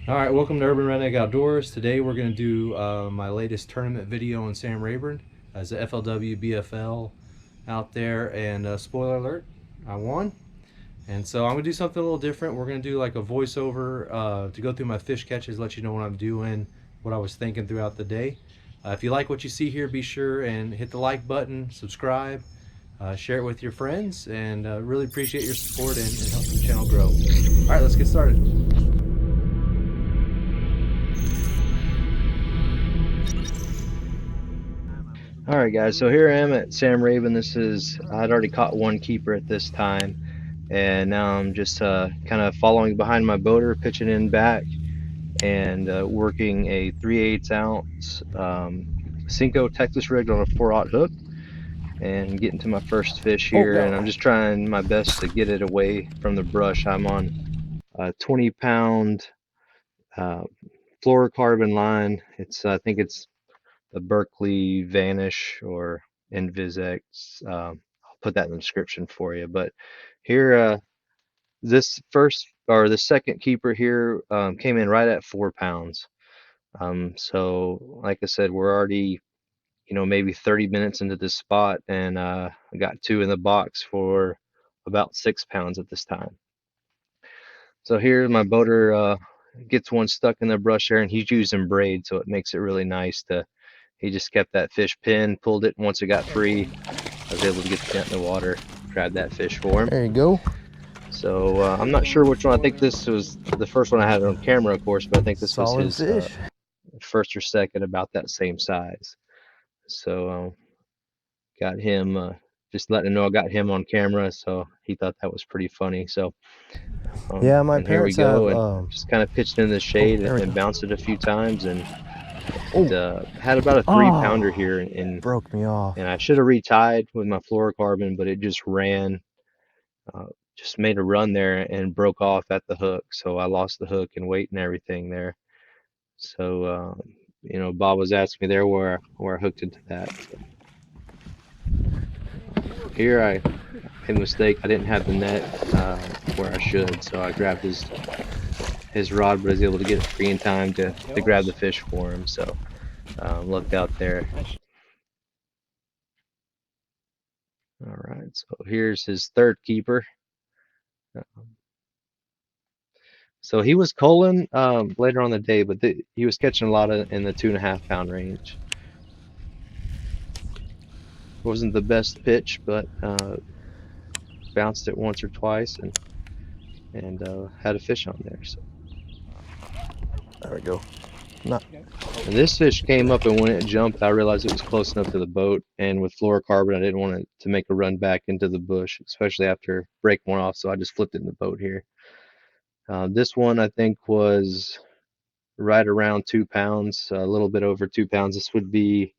All right, welcome to Urban Redneck Outdoors. Today we're going to do my latest tournament video on Sam Rayburn as the FLW BFL out there. And spoiler alert, I won. And so I'm going to do something a little different. We're going to do like a voiceover to go through my fish catches, let you know what I'm doing, what I was thinking throughout the day. If you like what you see here, be sure and hit the like button, subscribe, share it with your friends, and really appreciate your support and help the channel grow. All right, let's get started. All right, guys, so here I am at Sam Rayburn. I'd already caught one keeper at this time, and now I'm just kind of following behind my boater, pitching in back, and working a 3/8 ounce Cinco Texas rig on a 4/0 hook, and getting to my first fish Oh, here. And I'm just trying my best to get it away from the brush. I'm on a 20-pound fluorocarbon line. I think it's the Berkeley Vanish or Invisex. I'll put that in the description for you. But here, the second keeper here came in right at 4 pounds. So like I said, we're already, maybe 30 minutes into this spot, and I got two in the box for about 6 pounds at this time. So here my boater gets one stuck in the brush there, and he's using braid, so it makes it really nice to. He just kept that fish pinned, pulled it, and once it got free, I was able to get the net in the water, grab that fish for him. There you go. So I'm not sure which one. I think this was the first one I had on camera, of course, but I think this was Solid his fish. first or second, about that same size. So got him, just letting him know I got him on camera, so he thought that was pretty funny. So Yeah, my and here we parents have. go, and just kind of pitched in the shade and go. bounced it a few times, and Oh, had about a 3-pounder here, broke me off. and I should have retied with my fluorocarbon, but it just ran, just made a run there and broke off at the hook. So I lost the hook and weight and everything there. So Bob was asking me there where I hooked into that. So here I made a mistake. I didn't have the net where I should, so I grabbed his rod, but I was able to get it free in time to grab the fish for him. So looked out there. All right, so here's his third keeper. So he was culling later on the day, but he was catching a lot in the 2.5-pound range. Wasn't the best pitch, but bounced it once or twice and had a fish on there. So There we go. and this fish came up, and when it jumped, I realized it was close enough to the boat. And with fluorocarbon, I didn't want it to make a run back into the bush, especially after breaking one off. So I just flipped it in the boat here. This one I think was right around 2 pounds, a little bit over 2 pounds. This would be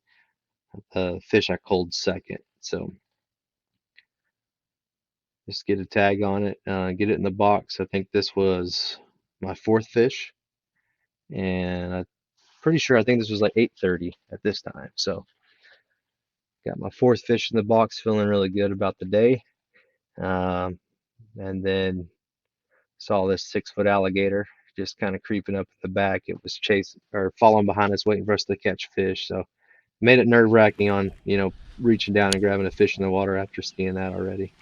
the fish I culled second. So just get a tag on it, get it in the box. I think this was my fourth fish, and I'm pretty sure I think this was like 8:30 at this time. So got my fourth fish in the box, feeling really good about the day. And then saw this 6-foot alligator just kind of creeping up at the back. It was chasing or following behind us, waiting for us to catch fish. So made it nerve-wracking on, reaching down and grabbing a fish in the water after seeing that already.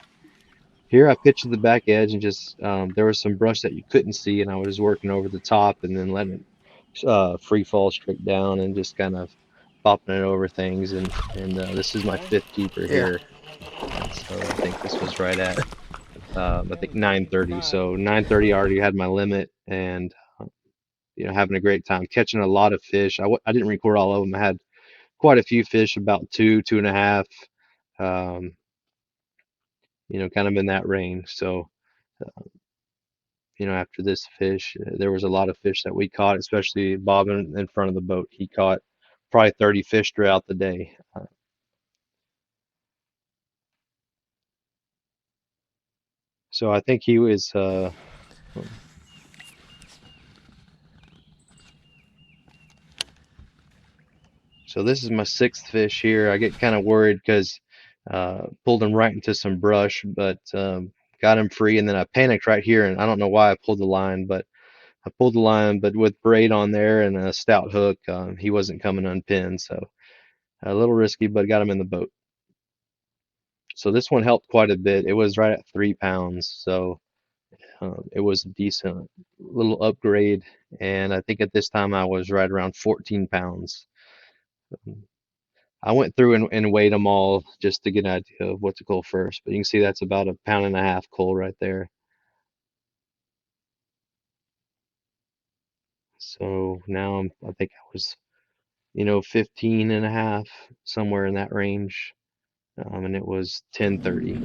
Here I pitched to the back edge, and just there was some brush that you couldn't see, and I was working over the top and then letting it free fall straight down and just kind of popping it over things. And this is my fifth keeper here. So I think this was right at I think 9:30. So 9:30 I already had my limit, and having a great time catching a lot of fish. I didn't record all of them. I had quite a few fish, about 2.5, kind of in that range. So after this fish, there was a lot of fish that we caught, especially Bob in front of the boat. He caught probably 30 fish throughout the day. So I think he was so this is my sixth fish here. I get kind of worried because pulled him right into some brush, but got him free, and then I panicked right here, and I don't know why I pulled the line, but I pulled the line, but with braid on there and a stout hook, he wasn't coming unpinned. So a little risky, but got him in the boat. So this one helped quite a bit. It was right at 3 pounds. So it was a decent little upgrade. And I think at this time I was right around 14 pounds. I went through and weighed them all just to get an idea of what to cull first. But you can see that's about a 1.5 pound cull right there. So now I think I was, 15 and a half, somewhere in that range. And it was 10:30.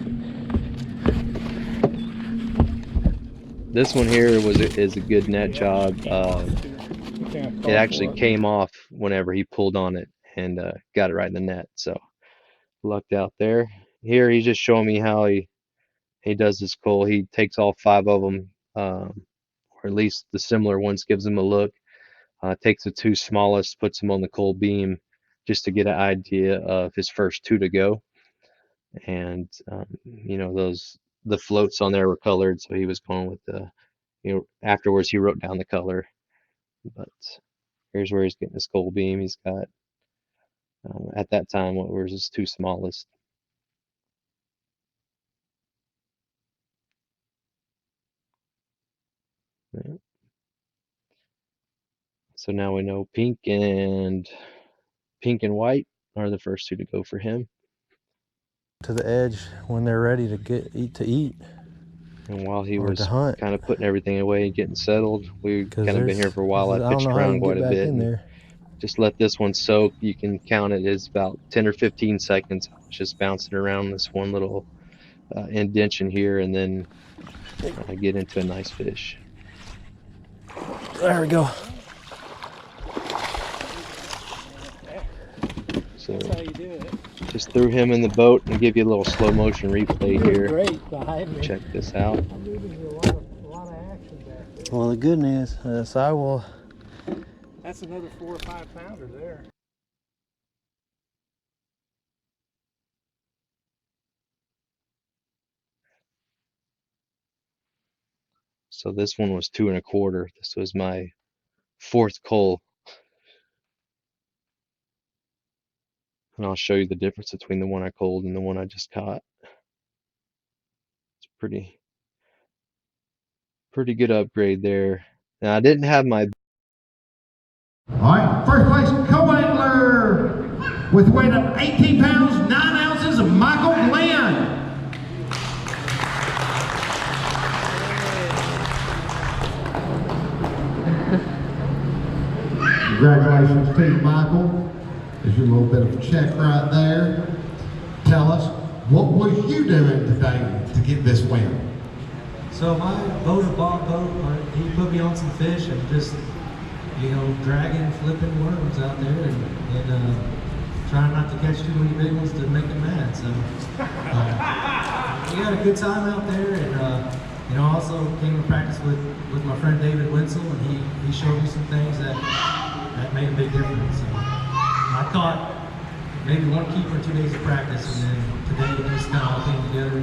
This one here is a good net job. It actually came off whenever he pulled on it and got it right in the net. So lucked out there. Here he's just showing me how he does this cull. He takes all 5 of them, or at least the similar ones, gives them a look. Takes the 2 smallest, puts them on the cull beam just to get an idea of his first 2 to go. And the floats on there were colored, so he was going with the, afterwards he wrote down the color. But here's where he's getting his cull beam. He's got at that time what was his 2 smallest. Yeah. So now we know pink and white are the first 2 to go for him. To the edge when they're ready to eat. And while he was kind of putting everything away and getting settled, we've kind of been here for a while. I I pitched around quite a bit and just let this one soak. You can count it as about 10 or 15 seconds. I was just bouncing around this one little indention here, and then I get into a nice fish. There we go. So just threw him in the boat and give you a little slow motion replay here. Great behind me. Check this out. I'm moving to a lot of action back there. Well, the good news is I will. That's another 4 or 5 pounder there. So this one was 2 1/4. This was my 4th cull. And I'll show you the difference between the one I culled and the one I just caught. It's pretty good upgrade there. Now I didn't have my. All right, first place co-angler with a weight of 18 pounds, 9 ounces of Michael Glenn. Congratulations to you, Michael. There's your little bit of a check right there. Tell us, what was you doing today to get this win? So my boat, Bob boat, he put me on some fish and just, dragging, flipping worms out there and trying not to catch too many big ones to make him mad. So we had a good time out there, and I also came to practice with my friend David Winsel, and he showed me some things that made a big difference. So I thought maybe 1 keeper, 2 days of practice, and then today it just kind of all came together.